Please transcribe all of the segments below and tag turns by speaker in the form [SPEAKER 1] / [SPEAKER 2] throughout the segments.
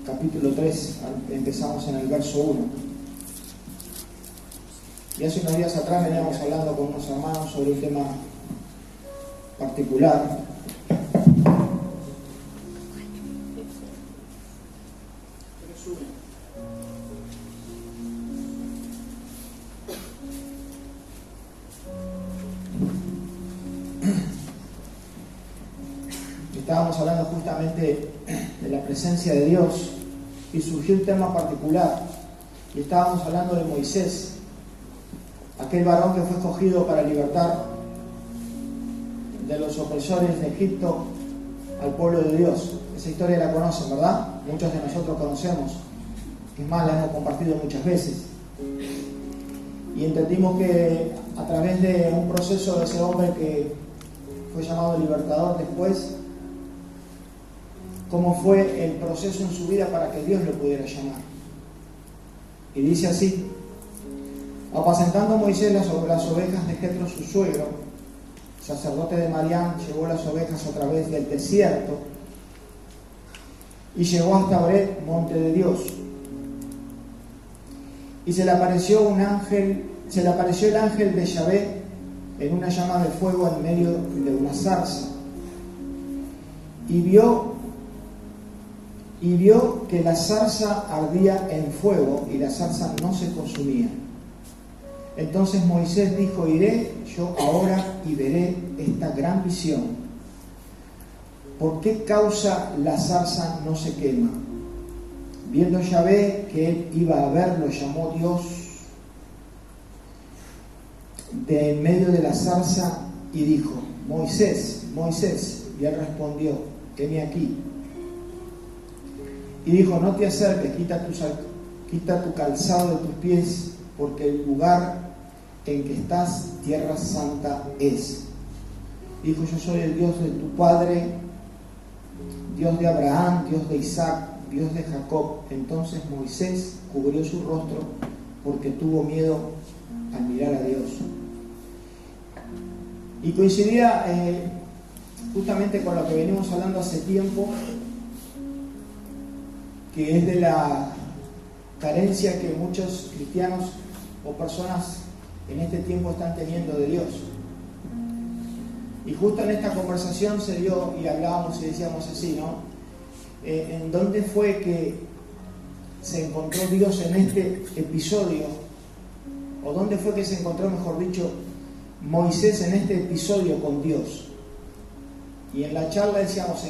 [SPEAKER 1] capítulo 3, empezamos en el verso 1. Y hace unos días atrás veníamos hablando con unos hermanos sobre un tema particular. Estábamos hablando justamente de la presencia de Dios y surgió un tema particular y estábamos hablando de Moisés, aquel varón que fue escogido para libertar de los opresores de Egipto al pueblo de Dios. Esa historia la conocen, ¿verdad? Muchos de nosotros conocemos, es más, la hemos compartido muchas veces y entendimos que a través de un proceso de ese hombre que fue llamado libertador después, cómo fue el proceso en su vida para que Dios lo pudiera llamar. Y dice así: apacentando Moisés las ovejas de Jetro su suegro, sacerdote de Madián, llevó las ovejas a través del desierto y llegó hasta Horeb, monte de Dios. Y se le apareció el ángel de Yahvé en una llama de fuego en medio de una zarza. Y vio que la zarza ardía en fuego y la zarza no se consumía. Entonces Moisés dijo: iré yo ahora y veré esta gran visión. ¿Por qué causa la zarza no se quema? Viendo Yahvé que él iba a ver, lo llamó Dios de en medio de la zarza y dijo: Moisés, Moisés. Y él respondió: heme aquí. Y dijo: no te acerques, quita tu calzado de tus pies, porque el lugar en que estás, tierra santa es. Dijo: yo soy el Dios de tu padre, Dios de Abraham, Dios de Isaac, Dios de Jacob. Entonces Moisés cubrió su rostro porque tuvo miedo al mirar a Dios. Y coincidía justamente con lo que venimos hablando hace tiempo, que es de la carencia que muchos cristianos o personas en este tiempo están teniendo de Dios. Y justo en esta conversación se dio y hablábamos y decíamos así, ¿no? ¿En dónde fue que se encontró Dios en este episodio? ¿O dónde fue que se encontró, mejor dicho, Moisés en este episodio con Dios? Y en la charla decíamos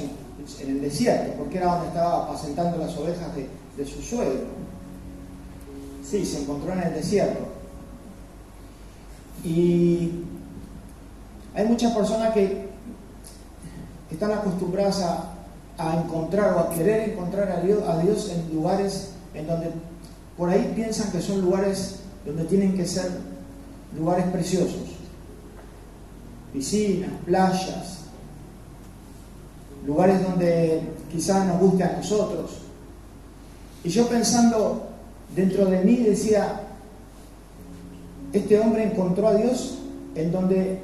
[SPEAKER 1] en el desierto, porque era donde estaba apacentando las ovejas de su suegro. Sí, se encontró en el desierto. Y hay muchas personas que están acostumbradas a encontrar o a querer encontrar a Dios en lugares en donde por ahí piensan que son lugares donde tienen que ser lugares preciosos. Piscinas, playas, lugares donde quizás nos guste a nosotros. Y yo pensando dentro de mí decía, este hombre encontró a Dios en donde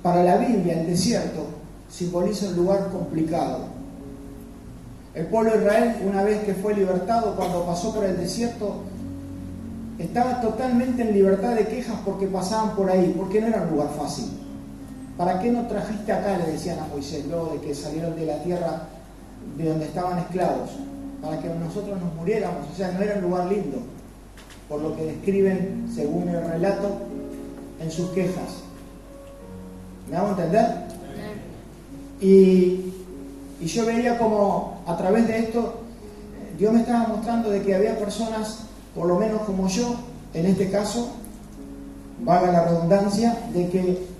[SPEAKER 1] para la Biblia el desierto simboliza un lugar complicado. El pueblo de Israel, una vez que fue libertado, cuando pasó por el desierto, estaba totalmente en libertad de quejas porque pasaban por ahí, porque no era un lugar fácil. ¿Para qué nos trajiste acá?, le decían a Moisés, luego de que salieron de la tierra de donde estaban esclavos, para que nosotros nos muriéramos. O sea, no era un lugar lindo, por lo que describen, según el relato, en sus quejas. ¿Me hago entender? Y yo veía como a través de esto Dios me estaba mostrando de que había personas, por lo menos como yo, en este caso, valga la redundancia, de que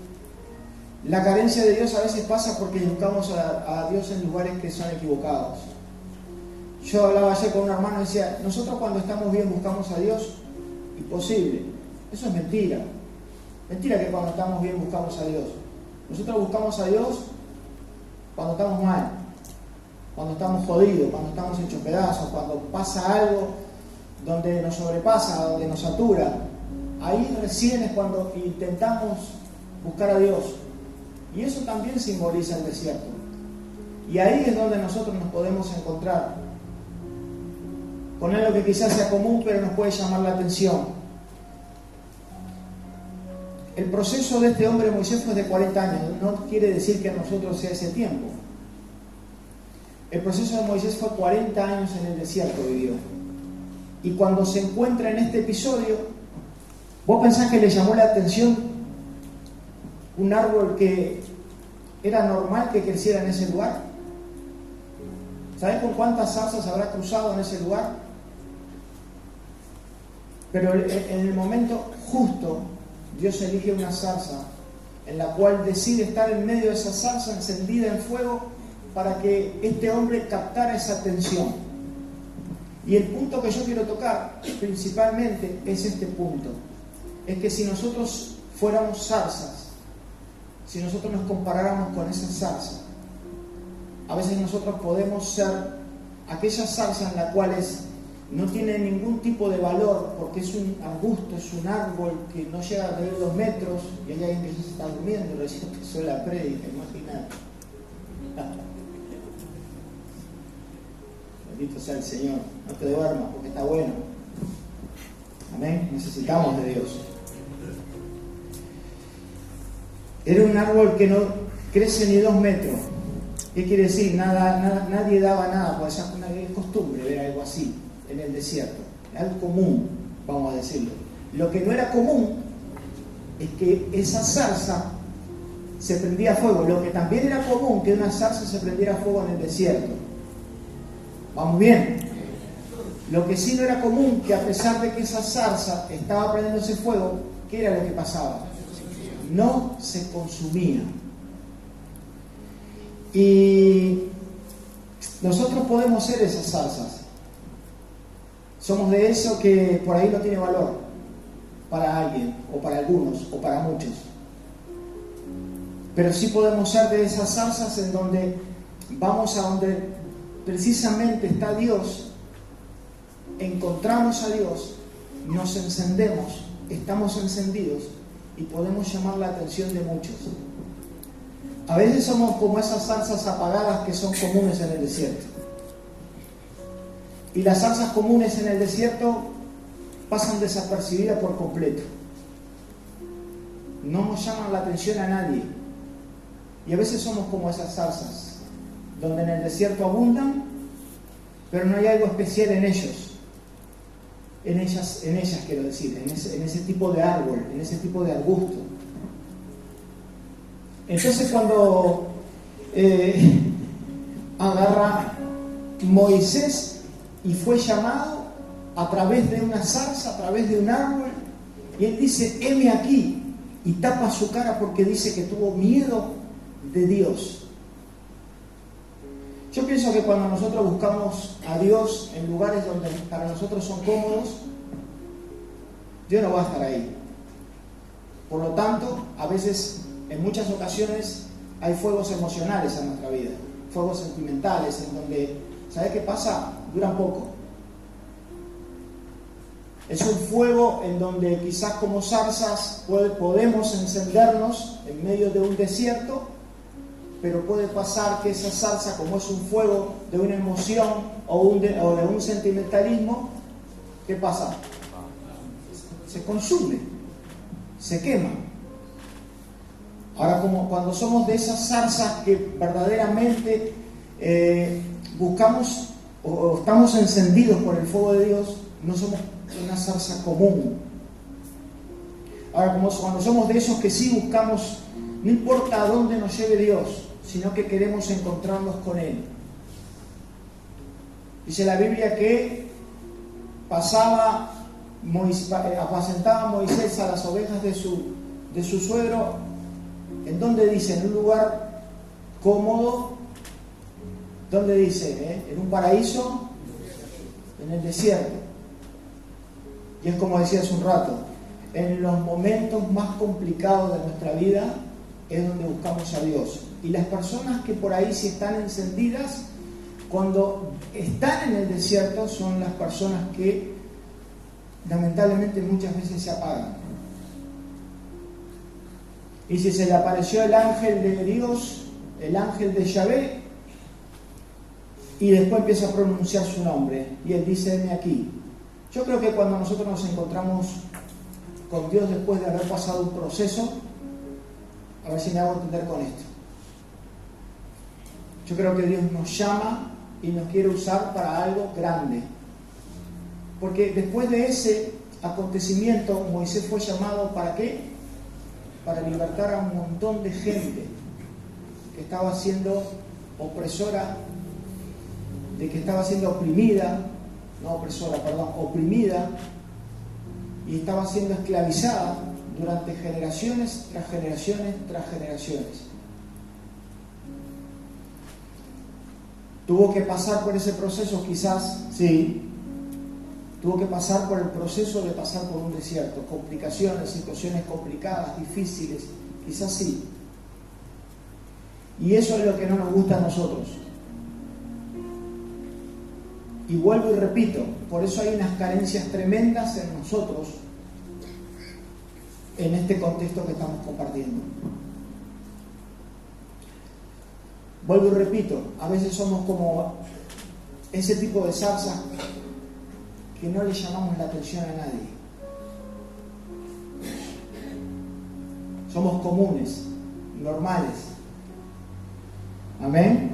[SPEAKER 1] la carencia de Dios a veces pasa porque buscamos a Dios en lugares que son equivocados. Yo hablaba ayer con un hermano y decía, nosotros cuando estamos bien buscamos a Dios. Imposible. Eso es mentira. Mentira que cuando estamos bien buscamos a Dios. Nosotros buscamos a Dios cuando estamos mal, cuando estamos jodidos, cuando estamos hechos pedazos, cuando pasa algo donde nos sobrepasa, donde nos satura. Ahí recién es cuando intentamos buscar a Dios. Y eso también simboliza el desierto. Y ahí es donde nosotros nos podemos encontrar. con algo que quizás sea común, pero nos puede llamar la atención. El proceso de este hombre Moisés fue de 40 años, no quiere decir que a nosotros sea ese tiempo. El proceso de Moisés fue 40 años en el desierto vivió. Y cuando se encuentra en este episodio, ¿vos pensás que le llamó la atención un árbol que era normal que creciera en ese lugar? ¿Sabés con cuántas zarzas habrá cruzado en ese lugar? Pero en el momento justo, Dios elige una zarza en la cual decide estar en medio de esa zarza encendida en fuego para que este hombre captara esa atención. Y el punto que yo quiero tocar principalmente es este punto. Es que si nosotros fuéramos zarzas, si nosotros nos comparáramos con esa zarza, a veces nosotros podemos ser aquellas zarzas en las cuales no tiene ningún tipo de valor porque es un arbusto, es un árbol que no llega a medir 2 metros y hay alguien que ya se está durmiendo y recién empezó la prédica, imagínate. Bendito sea el Señor, no te duermas porque está bueno. Amén, necesitamos de Dios. Era un árbol que no crece ni 2 metros. ¿Qué quiere decir? Nadie daba nada, pues es costumbre ver algo así en el desierto. Es algo común, vamos a decirlo. Lo que no era común es que esa zarza se prendía a fuego. Lo que también era común que una zarza se prendiera a fuego en el desierto. ¿Vamos bien? Lo que sí no era común, que a pesar de que esa zarza estaba prendiéndose fuego, ¿qué era lo que pasaba? No se consumía. Y nosotros podemos ser esas zarzas. Somos de eso que por ahí no tiene valor para alguien, o para algunos, o para muchos. Pero sí podemos ser de esas zarzas en donde vamos a donde precisamente está Dios, encontramos a Dios, nos encendemos, estamos encendidos y podemos llamar la atención de muchos. A veces somos como esas zarzas apagadas que son comunes en el desierto. Y las zarzas comunes en el desierto pasan desapercibidas por completo. No nos llaman la atención a nadie. Y a veces somos como esas zarzas, donde en el desierto abundan, pero no hay algo especial en ellos. En ellas quiero decir, en ese tipo de árbol, en ese tipo de arbusto. Entonces cuando agarra Moisés y fue llamado a través de una zarza, a través de un árbol, y él dice, heme aquí, y tapa su cara porque dice que tuvo miedo de Dios. Yo pienso que cuando nosotros buscamos a Dios en lugares donde para nosotros son cómodos, Dios no va a estar ahí. Por lo tanto, a veces, en muchas ocasiones, hay fuegos emocionales en nuestra vida, fuegos sentimentales, en donde, ¿sabes qué pasa? Duran poco. Es un fuego en donde quizás como zarzas podemos encendernos en medio de un desierto, pero puede pasar que esa zarza, como es un fuego de una emoción o de un sentimentalismo, ¿qué pasa? Se consume, se quema. Ahora, como cuando somos de esas zarzas que verdaderamente buscamos o estamos encendidos por el fuego de Dios, no somos una zarza común. Ahora, cuando somos de esos que sí buscamos, no importa a dónde nos lleve Dios, sino que queremos encontrarnos con Él. Dice la Biblia que apacentaba Moisés a las ovejas de su suegro. ¿En dónde dice? En un lugar cómodo. ¿Dónde dice? ¿En un paraíso? En el desierto. Y es como decía hace un rato, en los momentos más complicados de nuestra vida es donde buscamos a Dios. Y las personas que por ahí sí están encendidas, cuando están en el desierto, son las personas que lamentablemente muchas veces se apagan. Y si se le apareció el ángel de Dios, el ángel de Yahvé, y después empieza a pronunciar su nombre y él dice: heme aquí. Yo creo que cuando nosotros nos encontramos con Dios después de haber pasado un proceso, a ver si me hago entender con esto, yo creo que Dios nos llama y nos quiere usar para algo grande, porque después de ese acontecimiento Moisés fue llamado ¿para qué? Para libertar a un montón de gente que estaba siendo opresora, de que estaba siendo oprimida, oprimida, y estaba siendo esclavizada durante generaciones tras generaciones tras generaciones. Tuvo que pasar por ese proceso, quizás, sí. Tuvo que pasar por el proceso de pasar por un desierto, complicaciones, situaciones complicadas, difíciles, quizás sí. Y eso es lo que no nos gusta a nosotros. Y vuelvo y repito, por eso hay unas carencias tremendas en nosotros en este contexto que estamos compartiendo. Vuelvo y repito, a veces somos como ese tipo de zarzas que no le llamamos la atención a nadie. Somos comunes, normales. Amén.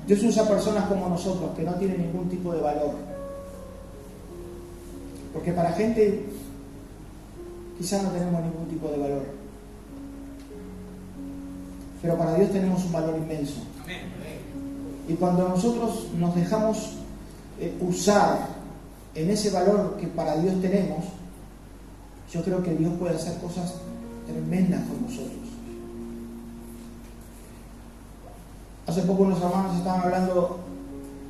[SPEAKER 1] Dios usa personas como nosotros que no tienen ningún tipo de valor. Porque para gente quizás no tenemos ningún tipo de valor. Pero para Dios tenemos un valor inmenso. Y cuando nosotros nos dejamos usar en ese valor que para Dios tenemos, yo creo que Dios puede hacer cosas tremendas con nosotros. Hace poco unos hermanos estaban hablando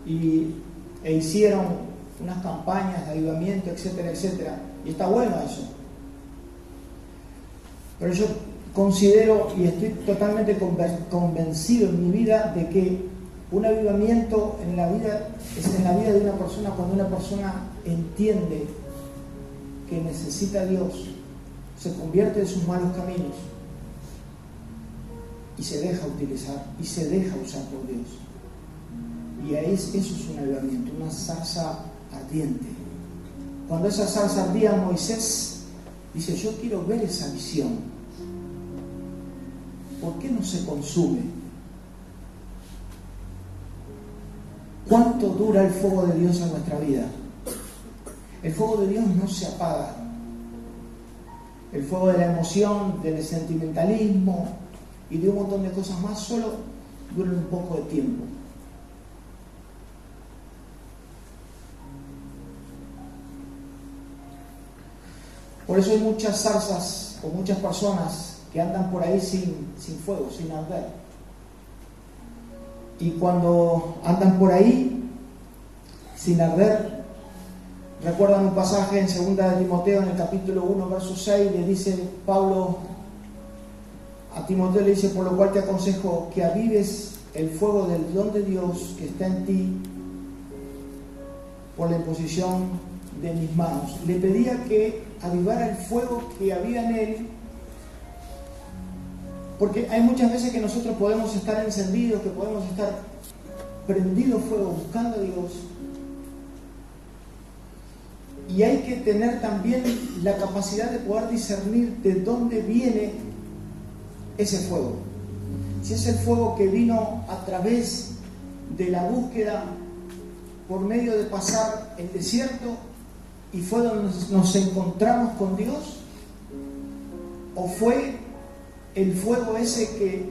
[SPEAKER 1] e hicieron unas campañas de avivamiento, etcétera, etcétera. Y está bueno eso. Pero yo considero y estoy totalmente convencido en mi vida de que un avivamiento en la vida es en la vida de una persona cuando una persona entiende que necesita a Dios, se convierte de sus malos caminos y se deja utilizar y se deja usar por Dios. Y ahí eso es un avivamiento, una zarza ardiente. Cuando esa zarza ardía, Moisés dice: yo quiero ver esa visión. ¿Por qué no se consume? ¿Cuánto dura el fuego de Dios en nuestra vida? El fuego de Dios no se apaga. El fuego de la emoción, del sentimentalismo y de un montón de cosas más solo duran un poco de tiempo. Por eso hay muchas zarzas o muchas personas que andan por ahí sin fuego, sin arder. Y cuando andan por ahí sin arder, recuerdan un pasaje en 2 de Timoteo, en el capítulo 1, verso 6, le dice Pablo a Timoteo, le dice: por lo cual te aconsejo que avives el fuego del don de Dios que está en ti por la imposición de mis manos. Le pedía que avivara el fuego que había en él, porque hay muchas veces que nosotros podemos estar encendidos, que podemos estar prendidos fuego buscando a Dios, y hay que tener también la capacidad de poder discernir de dónde viene ese fuego. Si es el fuego que vino a través de la búsqueda por medio de pasar el desierto y fue donde nos encontramos con Dios, o fue el fuego ese que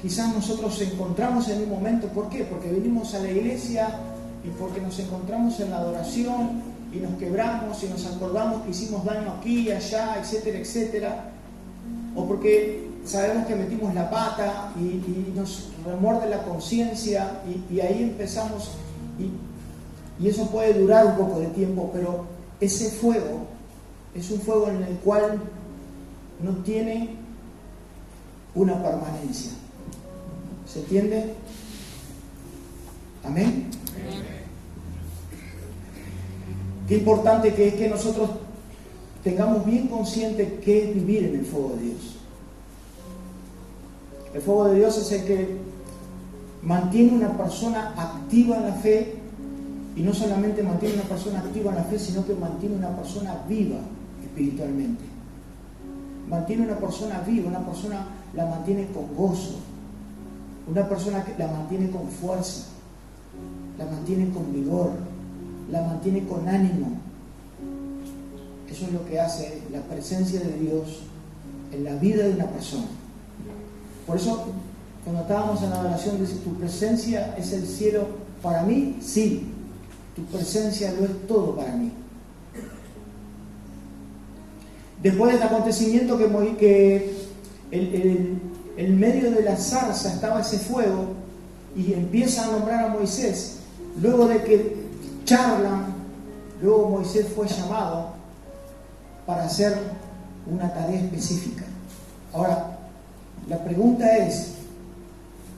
[SPEAKER 1] quizás nosotros encontramos en un momento. ¿Por qué? Porque vinimos a la iglesia y porque nos encontramos en la adoración y nos quebramos y nos acordamos que hicimos daño aquí y allá, etcétera, etcétera, o porque sabemos que metimos la pata y nos remuerde la conciencia y ahí empezamos y eso puede durar un poco de tiempo, pero ese fuego es un fuego en el cual no tiene una permanencia. ¿Se entiende? Amén. Qué importante que es que nosotros tengamos bien consciente qué es vivir en el fuego de Dios. El fuego de Dios es el que mantiene una persona activa en la fe, y no solamente mantiene una persona activa en la fe, sino que mantiene una persona viva espiritualmente. Mantiene una persona viva, una persona la mantiene con gozo, una persona que la mantiene con fuerza, la mantiene con vigor, la mantiene con ánimo. Eso es lo que hace la presencia de Dios en la vida de una persona. Por eso, cuando estábamos en la oración, dice: ¿tu presencia es el cielo para mí? Sí, tu presencia lo es todo para mí. Después del acontecimiento que en medio de la zarza estaba ese fuego, y empieza a nombrar a Moisés, luego de que charlan, luego Moisés fue llamado para hacer una tarea específica. Ahora, la pregunta es: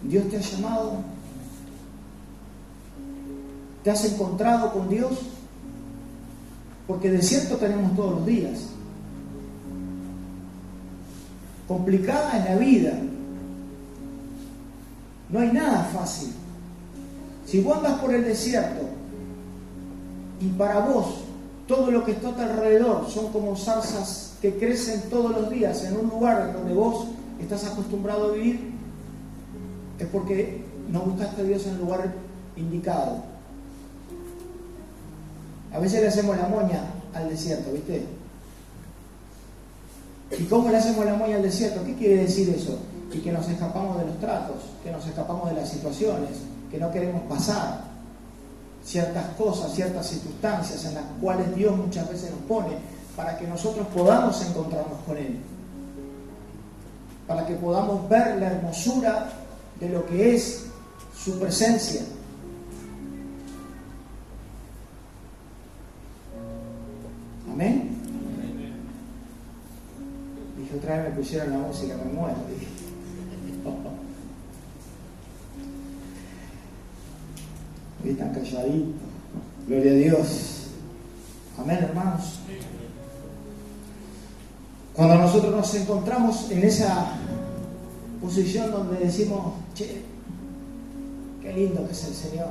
[SPEAKER 1] ¿Dios te ha llamado? ¿Te has encontrado con Dios? Porque desierto tenemos todos los días. Complicada es la vida. No hay nada fácil. Si vos andas por el desierto y para vos todo lo que está a tu alrededor son como zarzas que crecen todos los días en un lugar en donde vos estás acostumbrado a vivir, es porque no buscaste a Dios en el lugar indicado. A veces le hacemos la moña al desierto, ¿viste? ¿Y cómo le hacemos la moña al desierto? ¿Qué quiere decir eso? Y que nos escapamos de los tratos, que nos escapamos de las situaciones, que no queremos pasar ciertas cosas, ciertas circunstancias en las cuales Dios muchas veces nos pone para que nosotros podamos encontrarnos con Él, para que podamos ver la hermosura de lo que es su presencia. Amén. Dije: otra vez me pusieron la música, me muero. Dije. Hoy están calladitos. Gloria a Dios. Amén, hermanos. Cuando nosotros nos encontramos en esa posición donde decimos: che, qué lindo que es el Señor,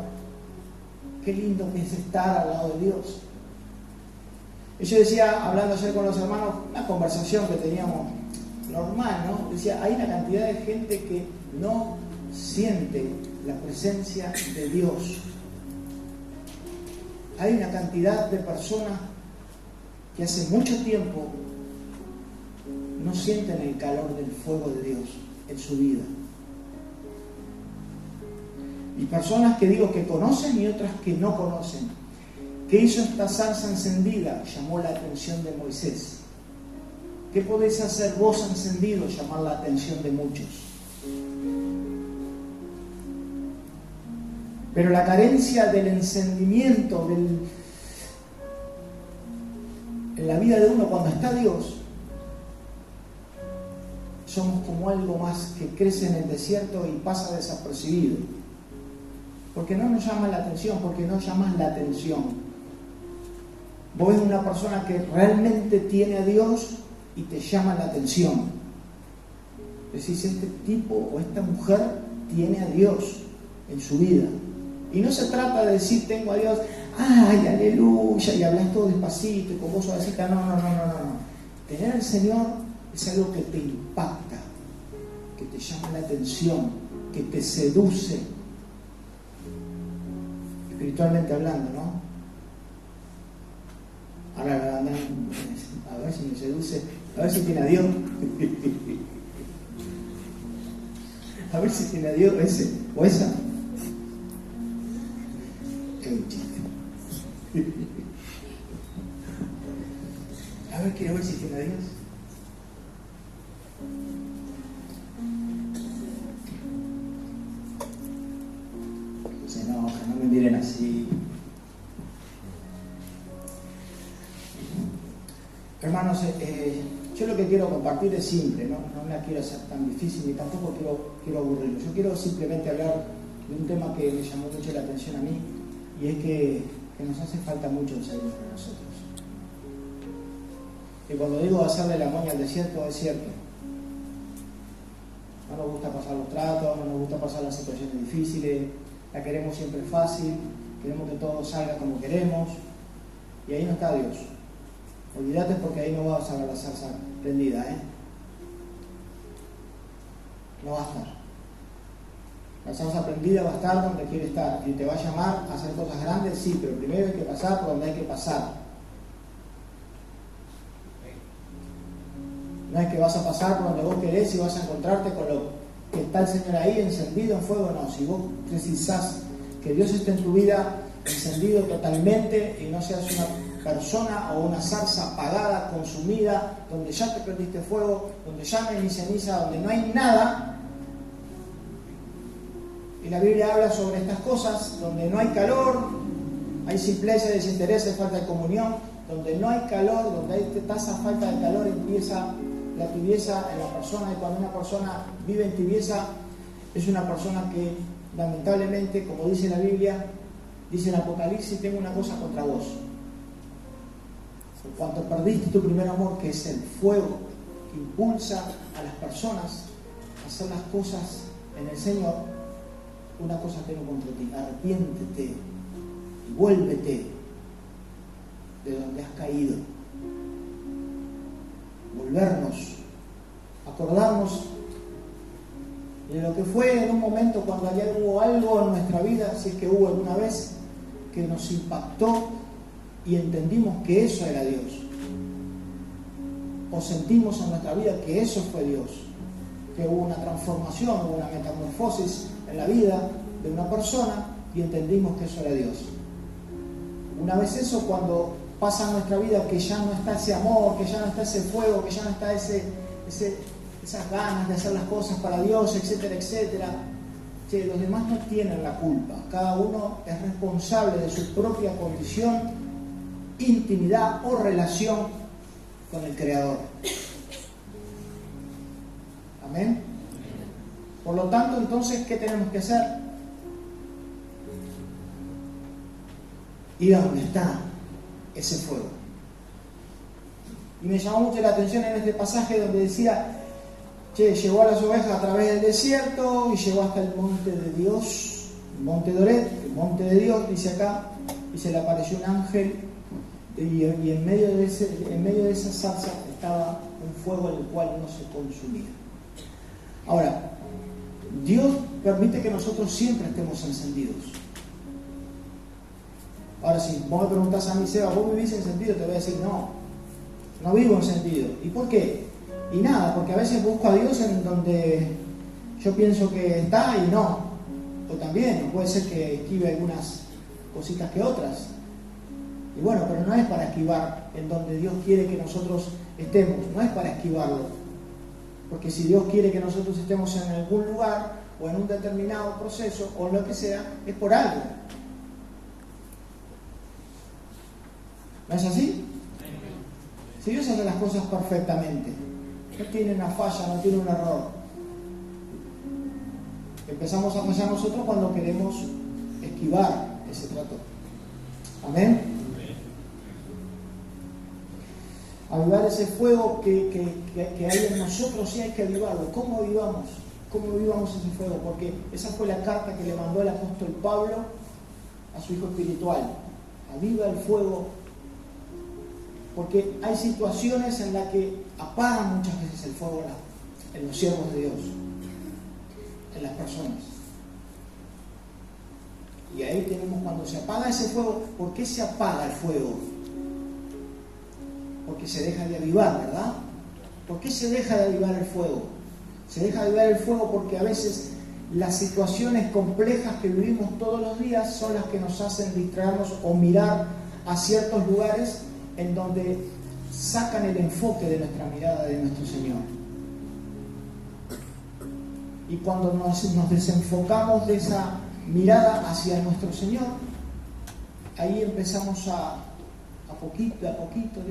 [SPEAKER 1] qué lindo que es estar al lado de Dios. Y yo decía, hablando ayer con los hermanos, una conversación que teníamos normal, ¿no? Decía: hay una cantidad de gente que no siente la presencia de Dios. Hay una cantidad de personas que hace mucho tiempo no sienten el calor del fuego de Dios en su vida. Y personas que digo que conocen y otras que no conocen. ¿Qué hizo esta zarza encendida? Llamó la atención de Moisés. ¿Qué podéis hacer vos encendido? Llamar la atención de muchos. Pero la carencia del encendimiento en la vida de uno cuando está Dios, somos como algo más que crece en el desierto y pasa desapercibido. Porque no nos llama la atención, porque no llamas la atención. Vos ves una persona que realmente tiene a Dios y te llama la atención. Decís: este tipo o esta mujer tiene a Dios en su vida. Y no se trata de decir: tengo a Dios, ay, aleluya, y hablas todo despacito y con voz suavecita. No. Tener al Señor es algo que te impacta, que te llama la atención, que te seduce, espiritualmente hablando, ¿no? Ahora a ver si me seduce, a ver si tiene a Dios. A ver si tiene a Dios ese o esa. Es un chiste. A ver, quiero ver si tiene a Dios. Se enoja, no me miren así. Hermanos, yo lo que quiero compartir es simple, no la quiero hacer tan difícil ni tampoco quiero aburrirlo. Yo quiero simplemente hablar de un tema que me llamó mucho la atención a mí, y es que nos hace falta mucho el Señor para nosotros. Y cuando digo hacerle la moña al desierto, es cierto. No nos gusta pasar los tratos, no nos gusta pasar las situaciones difíciles, la queremos siempre fácil, queremos que todo salga como queremos, y ahí no está Dios. Olvídate, porque ahí no vas a ver la salsa prendida, no va a estar. La salsa prendida va a estar donde quiere estar, y te va a llamar a hacer cosas grandes, sí, pero primero hay que pasar por donde hay que pasar. No es que vas a pasar por donde vos querés y vas a encontrarte con lo que está el Señor ahí encendido en fuego. No, si vos precisás que Dios esté en tu vida encendido totalmente y no seas una persona o una zarza apagada, consumida, donde ya te prendiste fuego, donde ya no hay ni ceniza, donde no hay nada. Y la Biblia habla sobre estas cosas, donde no hay calor, hay simpleza, desinterés, falta de comunión. Donde no hay calor, donde hay esa falta de calor, empieza la tibieza en la persona, y cuando una persona vive en tibieza, es una persona que lamentablemente, como dice la Biblia, dice en Apocalipsis, tengo una cosa contra vos. Por cuanto perdiste tu primer amor, que es el fuego que impulsa a las personas a hacer las cosas en el Señor, una cosa tengo contra ti: arrepiéntete y vuélvete de donde has caído. Volvernos, acordarnos de lo que fue en un momento cuando allá hubo algo en nuestra vida, si es que hubo alguna vez, que nos impactó y entendimos que eso era Dios, o sentimos en nuestra vida que eso fue Dios, que hubo una transformación, hubo una metamorfosis en la vida de una persona y entendimos que eso era Dios. Una vez eso, cuando pasa en nuestra vida que ya no está ese amor, que ya no está ese fuego, que ya no está esas ganas de hacer las cosas para Dios, etcétera, etcétera. Che, los demás no tienen la culpa. Cada uno es responsable de su propia condición, intimidad o relación con el Creador. Amén. Por lo tanto, entonces, ¿qué tenemos que hacer? Ir a donde está ese fuego. Y me llamó mucho la atención en este pasaje donde decía, llevó a las ovejas a través del desierto y llegó hasta el monte de Dios, el monte de Oreb, el monte de Dios, dice acá, y se le apareció un ángel, y en medio de esa zarza estaba un fuego en el cual no se consumía. Ahora, Dios permite que nosotros siempre estemos encendidos. Ahora, si vos me preguntás a mí, Seba, ¿vos vivís encendido? Te voy a decir, no vivo encendido. ¿Y por qué? Y nada, porque a veces busco a Dios en donde yo pienso que está y no. O también, puede ser que esquive algunas cositas que otras. Y bueno, pero no es para esquivar en donde Dios quiere que nosotros estemos, no es para esquivarlo. Porque si Dios quiere que nosotros estemos en algún lugar o en un determinado proceso o lo que sea, es por algo. ¿No es así? Si Dios hace las cosas perfectamente, no tiene una falla, no tiene un error. Empezamos a fallar nosotros cuando queremos esquivar ese trato. Amén. Avivar ese fuego que hay en nosotros, sí hay que avivarlo. ¿Cómo avivamos? ¿Cómo avivamos ese fuego? Porque esa fue la carta que le mandó el apóstol Pablo a su hijo espiritual. Aviva el fuego. Porque hay situaciones en las que apagan muchas veces el fuego en los siervos de Dios, en las personas. Y ahí tenemos, cuando se apaga ese fuego, ¿por qué se apaga el fuego? Porque se deja de avivar, ¿verdad? ¿Por qué se deja de avivar el fuego? Se deja de avivar el fuego porque a veces las situaciones complejas que vivimos todos los días son las que nos hacen distraernos o mirar a ciertos lugares en donde sacan el enfoque de nuestra mirada de nuestro Señor. Y cuando nos desenfocamos de esa mirada hacia nuestro Señor, ahí empezamos a poquito, de a poquito,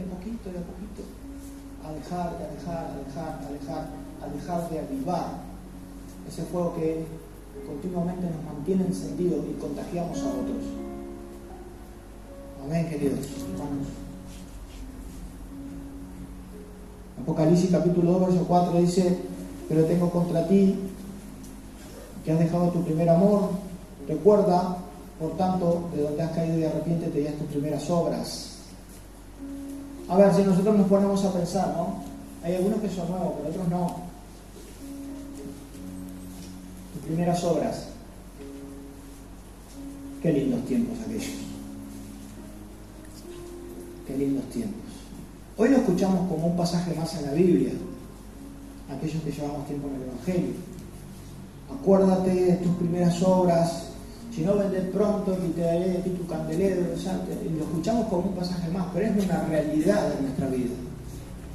[SPEAKER 1] a dejar de avivar ese fuego que continuamente nos mantiene encendido y contagiamos a otros. Amén, queridos hermanos. Apocalipsis capítulo 2, verso 4 dice: pero tengo contra ti que has dejado tu primer amor. Recuerda, por tanto, de donde has caído y arrepiéntete y haz tus primeras obras. A ver, si nosotros nos ponemos a pensar, ¿no? Hay algunos que son nuevos, pero otros no. Tus primeras obras. Qué lindos tiempos aquellos. Qué lindos tiempos. Hoy lo escuchamos como un pasaje más en la Biblia, aquellos que llevamos tiempo en el Evangelio. Acuérdate de tus primeras obras, si no vendes pronto y te daré de ti tu candelero, y lo escuchamos como un pasaje más, pero es una realidad en nuestra vida,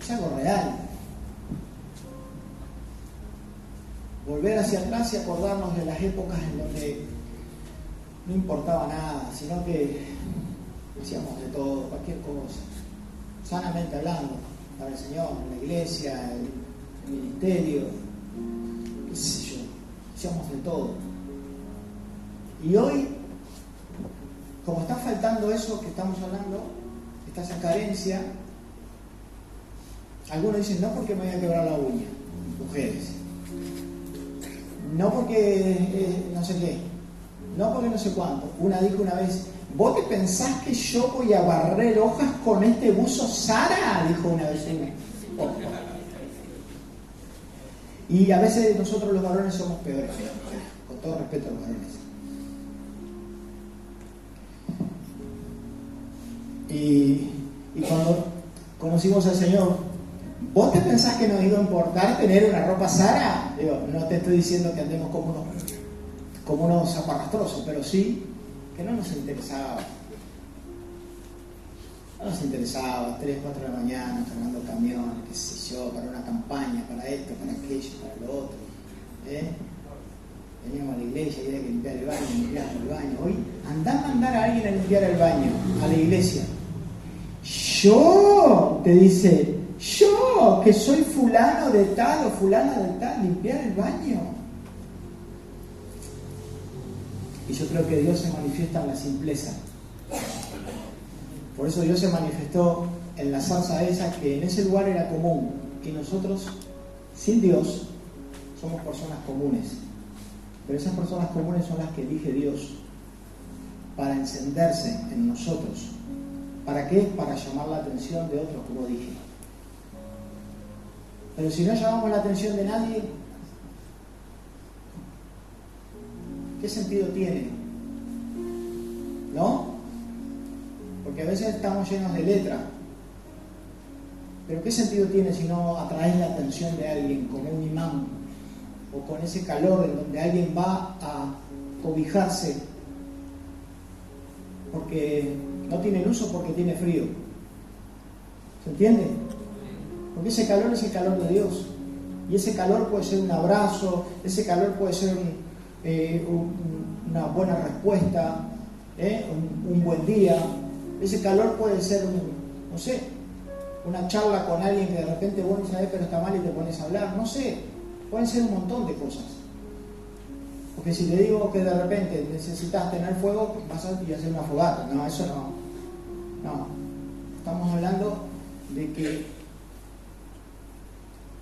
[SPEAKER 1] es algo real. Volver hacia atrás y acordarnos de las épocas en donde no importaba nada, sino que hacíamos de todo, cualquier cosa, sanamente hablando, para el Señor, en la iglesia, el ministerio, qué sé yo, hacíamos de todo. Y hoy, como está faltando eso que estamos hablando, está esa carencia, algunos dicen, no porque me voy a quebrar la uña, mujeres, no porque no sé qué, no porque no sé cuánto. Una dijo una vez, ¿vos te pensás que yo voy a barrer hojas con este buzo Sara? Dijo una vez. Y a veces nosotros los varones somos peores, con todo respeto a los varones. Y cuando conocimos al Señor, ¿vos te pensás que nos iba a importar tener una ropa Sara? Digo, no te estoy diciendo que andemos como unos zaparrastrosos, pero sí que no nos interesaba. No nos interesaba, 3, 4 de la mañana, cargando camiones, qué sé yo, para una campaña, para esto, para aquello, para lo otro. Veníamos a la iglesia y había que limpiar el baño, limpiar el baño. Hoy andá a mandar a alguien a limpiar el baño, a la iglesia. Yo, te dice, yo, que soy fulano de tal o fulana de tal, limpiar el baño. Y yo creo que Dios se manifiesta en la simpleza. Por eso Dios se manifestó en la zarza esa, que en ese lugar era común. Y nosotros, sin Dios, somos personas comunes. Pero esas personas comunes son las que elige Dios para encenderse en nosotros. ¿Para qué? Para llamar la atención de otros, como dije. Pero si no llamamos la atención de nadie, ¿qué sentido tiene? ¿No? Porque a veces estamos llenos de letra. Pero ¿qué sentido tiene si no atraes la atención de alguien como un imán? O con ese calor en donde alguien va a cobijarse porque no tiene luz o porque tiene frío. ¿Se entiende? Porque ese calor es el calor de Dios. Y ese calor puede ser un abrazo, ese calor puede ser una buena respuesta, un buen día. Ese calor puede ser, no sé, una charla con alguien que de repente vos no sabés pero está mal y te pones a hablar. No sé, pueden ser un montón de cosas. Porque si te digo que de repente necesitas tener fuego, vas a hacer una fogata. No, eso no. No. Estamos hablando de que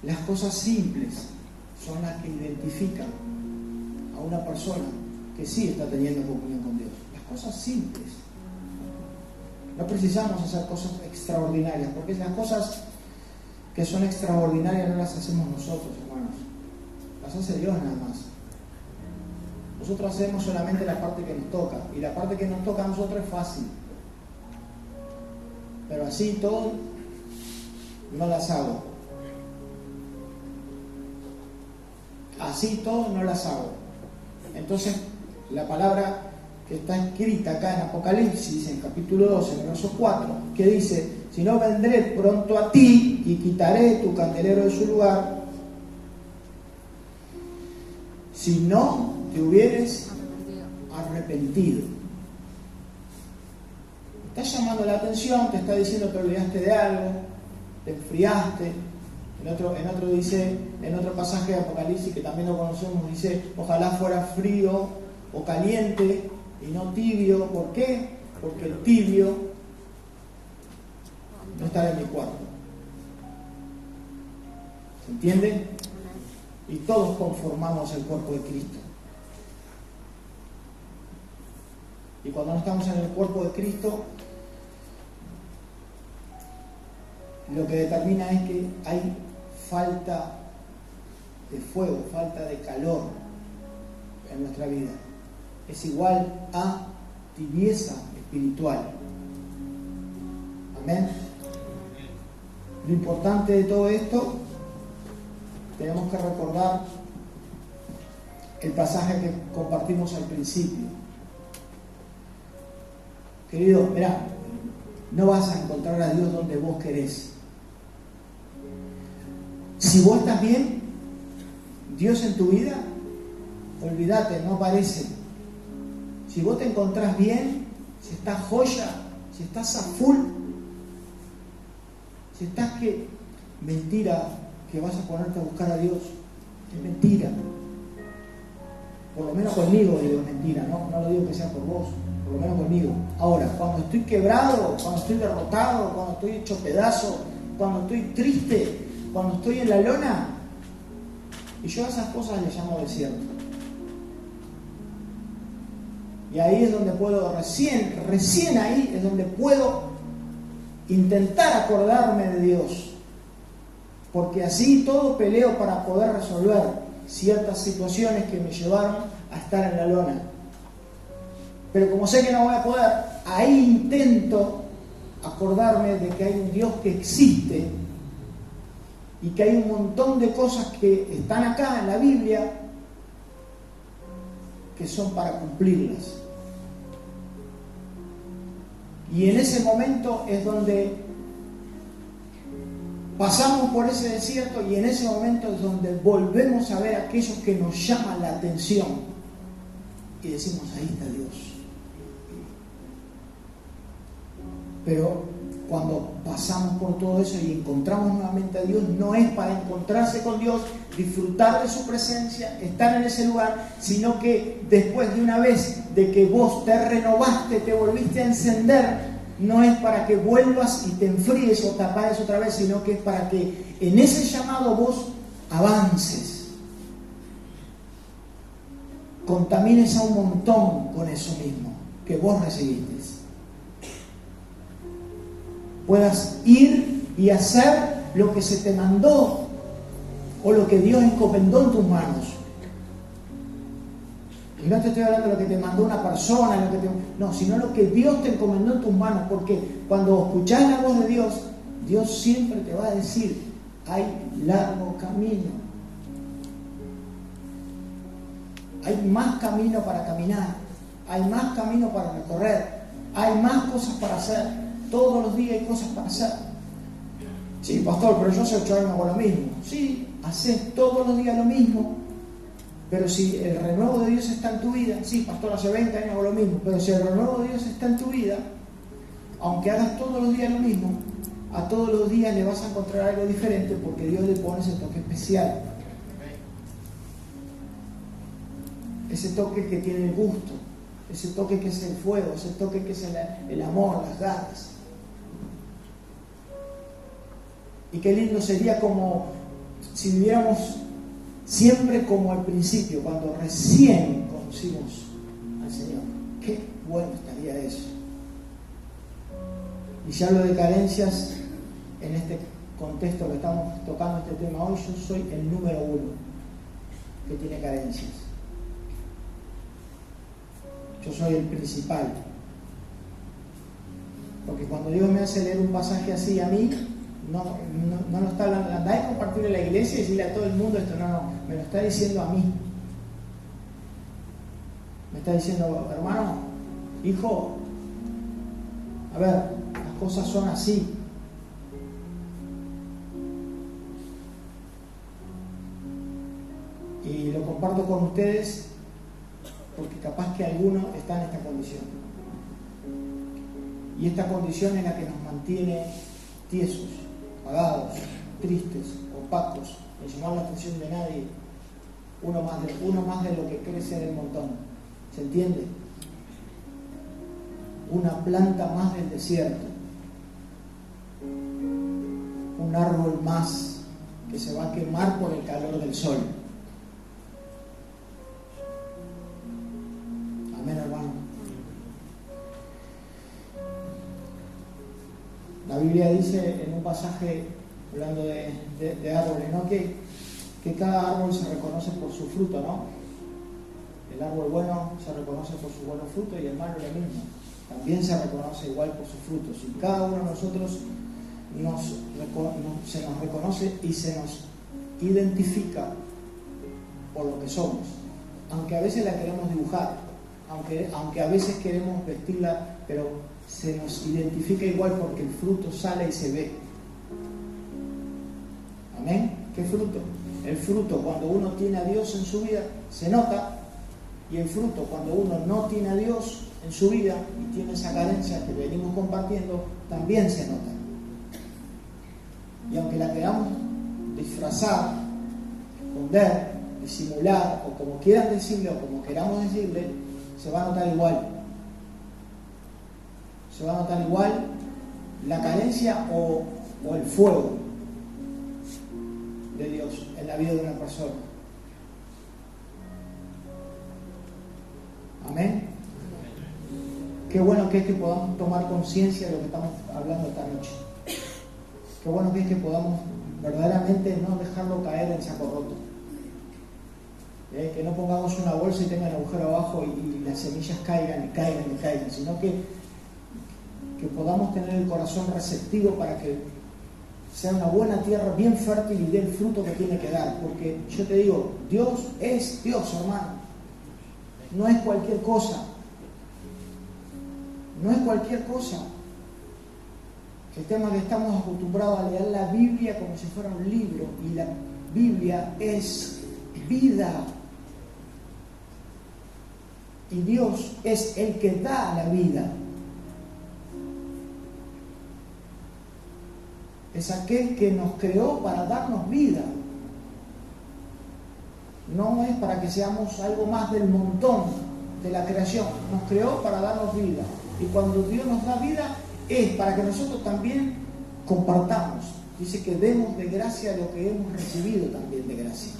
[SPEAKER 1] las cosas simples son las que identifican a una persona que sí está teniendo comunión con Dios. Las cosas simples. No precisamos hacer cosas extraordinarias, porque las cosas que son extraordinarias no las hacemos nosotros, hermanos. Las hace Dios nada más. Nosotros hacemos solamente la parte que nos toca, y la parte que nos toca a nosotros es fácil. Pero así todo no las hago. Así todo no las hago. Entonces, la palabra que está escrita acá en Apocalipsis, en capítulo 12, en el verso 4, que dice, si no vendré pronto a ti y quitaré tu candelero de su lugar, si no te hubieres arrepentido. Te está llamando la atención, te está diciendo que te olvidaste de algo, te enfriaste. En otro pasaje de Apocalipsis que también lo conocemos, dice, ojalá fuera frío o caliente y no tibio. ¿Por qué? Porque el tibio no está en mi cuarto. ¿Se entiende? y todos conformamos el cuerpo de Cristo. Y cuando no estamos en el cuerpo de Cristo, lo que determina es que hay falta de fuego, falta de calor en nuestra vida. Es igual a tibieza espiritual. Amén. Lo importante de todo esto, tenemos que recordar el pasaje que compartimos al principio. Querido, mirá, no vas a encontrar a Dios donde vos querés. Si vos estás bien, Dios en tu vida, olvídate, no aparece. Si vos te encontrás bien, si estás joya, si estás a full, si estás que... Mentira que vas a ponerte a buscar a Dios. Es mentira. Por lo menos conmigo digo mentira, no lo digo que sea por vos, por lo menos conmigo. Ahora, cuando estoy quebrado, cuando estoy derrotado, cuando estoy hecho pedazo, cuando estoy triste, cuando estoy en la lona, y yo a esas cosas les llamo desierto. Y ahí es donde puedo, recién ahí es donde puedo intentar acordarme de Dios. Porque así todo peleo para poder resolver ciertas situaciones que me llevaron a estar en la lona. Pero como sé que no voy a poder, ahí intento acordarme de que hay un Dios que existe y que hay un montón de cosas que están acá en la Biblia que son para cumplirlas. Y en ese momento es donde pasamos por ese desierto, y en ese momento es donde volvemos a ver aquellos que nos llaman la atención y decimos, ahí está Dios. Pero cuando pasamos por todo eso y encontramos nuevamente a Dios, no es para encontrarse con Dios, disfrutar de su presencia, estar en ese lugar, sino que después de una vez de que vos te renovaste, te volviste a encender, no es para que vuelvas y te enfríes o te apagues otra vez, sino que es para que en ese llamado vos avances, contamines a un montón con eso mismo que vos recibiste, puedas ir y hacer lo que se te mandó o lo que Dios encomendó en tus manos. Y no te estoy hablando de lo que te mandó una persona, no, sino lo que Dios te encomendó en tus manos, porque cuando escuchás la voz de Dios, Dios siempre te va a decir, hay largo camino, hay más camino para caminar, hay más camino para recorrer, hay más cosas para hacer, todos los días hay cosas para hacer. Sí, pastor, pero yo hace 8 años hago lo mismo. Sí, haces todos los días lo mismo. Pero si el renuevo de Dios está en tu vida, sí, pastor, hace 20 años hago lo mismo, pero si el renuevo de Dios está en tu vida, aunque hagas todos los días lo mismo, a todos los días le vas a encontrar algo diferente, porque Dios le pone ese toque especial. Ese toque que tiene el gusto, ese toque que es el fuego, ese toque que es el amor, las ganas. Y qué lindo sería como si viviéramos siempre como al principio, cuando recién conocimos al Señor. Qué bueno estaría eso. Y si hablo de carencias, en este contexto que estamos tocando este tema hoy, yo soy el número 1 que tiene carencias. Yo soy el principal. Porque cuando Dios me hace leer un pasaje así a mí, no lo está hablando, andá y compartirlo en la iglesia y decirle a todo el mundo esto, no, me lo está diciendo a mí. Me está diciendo, hermano, hijo, a ver, las cosas son así. Y lo comparto con ustedes porque capaz que alguno está en esta condición. Y esta condición es la que nos mantiene tiesos, apagados, tristes, opacos, sin llamar la atención de nadie, uno más de lo que crece en el montón. ¿Se entiende? Una planta más del desierto, un árbol más que se va a quemar por el calor del sol. Biblia dice en un pasaje, hablando de árboles, ¿no? Que cada árbol se reconoce por su fruto, ¿no? El árbol bueno se reconoce por su buenos frutos y el malo lo mismo. También se reconoce igual por sus frutos. Y cada uno de nosotros se nos reconoce y se nos identifica por lo que somos. Aunque a veces la queremos dibujar, aunque a veces queremos vestirla, pero se nos identifica igual porque el fruto sale y se ve. ¿Amén? ¿Qué fruto? El fruto cuando uno tiene a Dios en su vida se nota, y el fruto cuando uno no tiene a Dios en su vida y tiene esa carencia que venimos compartiendo, también se nota. Y aunque la queramos disfrazar, esconder, disimular, o como quieran decirle o como queramos decirle, se va a notar igual. Se va a notar igual la carencia o el fuego de Dios en la vida de una persona. Amén. Qué bueno que es que podamos tomar conciencia de lo que estamos hablando esta noche. Qué bueno que es que podamos verdaderamente no dejarlo caer en saco roto. Que no pongamos una bolsa y tenga el agujero abajo y las semillas caigan, sino que podamos tener el corazón receptivo para que sea una buena tierra bien fértil y dé el fruto que tiene que dar. Porque yo te digo, Dios es Dios, hermano. No es cualquier cosa. No es cualquier cosa. El tema que estamos acostumbrados a leer la Biblia como si fuera un libro, y la Biblia es vida. Y Dios es el que da la vida. Es aquel que nos creó para darnos vida. No es para que seamos algo más del montón de la creación. Nos creó para darnos vida. Y cuando Dios nos da vida, es para que nosotros también compartamos. Dice que demos de gracia lo que hemos recibido también de gracia.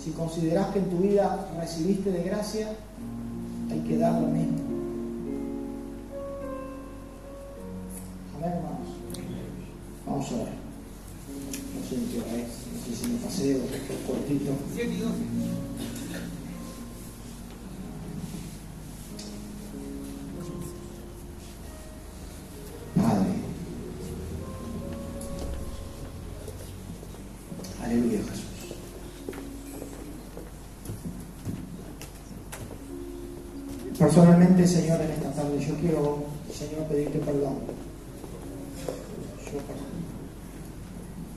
[SPEAKER 1] Si consideras que en tu vida recibiste de gracia, hay que dar lo mismo. Amén, hermanos. Vamos a ver. No sé qué hora es, no sé si me pasé o es cortito. 7 y 12. Padre. Aleluya, Jesús. Personalmente, Señor, en esta tarde yo quiero, Señor, pedirte perdón.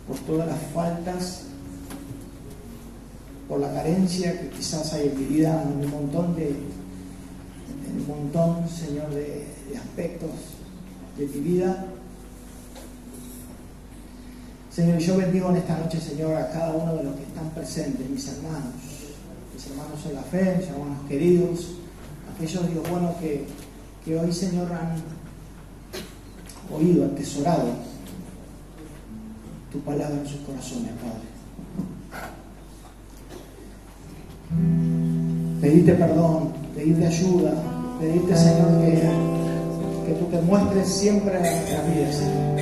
[SPEAKER 1] Por todas las faltas, por la carencia que quizás hay en mi vida, en un montón, Señor, de aspectos de mi vida. Señor, yo bendigo en esta noche, Señor, a cada uno de los que están presentes, mis hermanos en la fe, mis hermanos queridos, aquellos, Dios bueno, que hoy, Señor, han oído, atesorado tu palabra en sus corazones, Padre. Pedirte perdón, pedirte ayuda, pedirte, Señor, que tú te muestres siempre en nuestras vidas, Señor.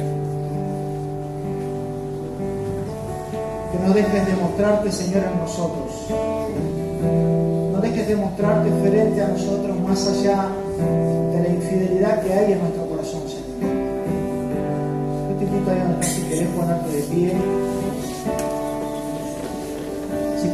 [SPEAKER 1] Que no dejes de mostrarte, Señor, en nosotros. No dejes de mostrarte frente a nosotros más allá de la infidelidad que hay en nuestro corazón, Señor. Yo te invito a si querés ponerte de pie.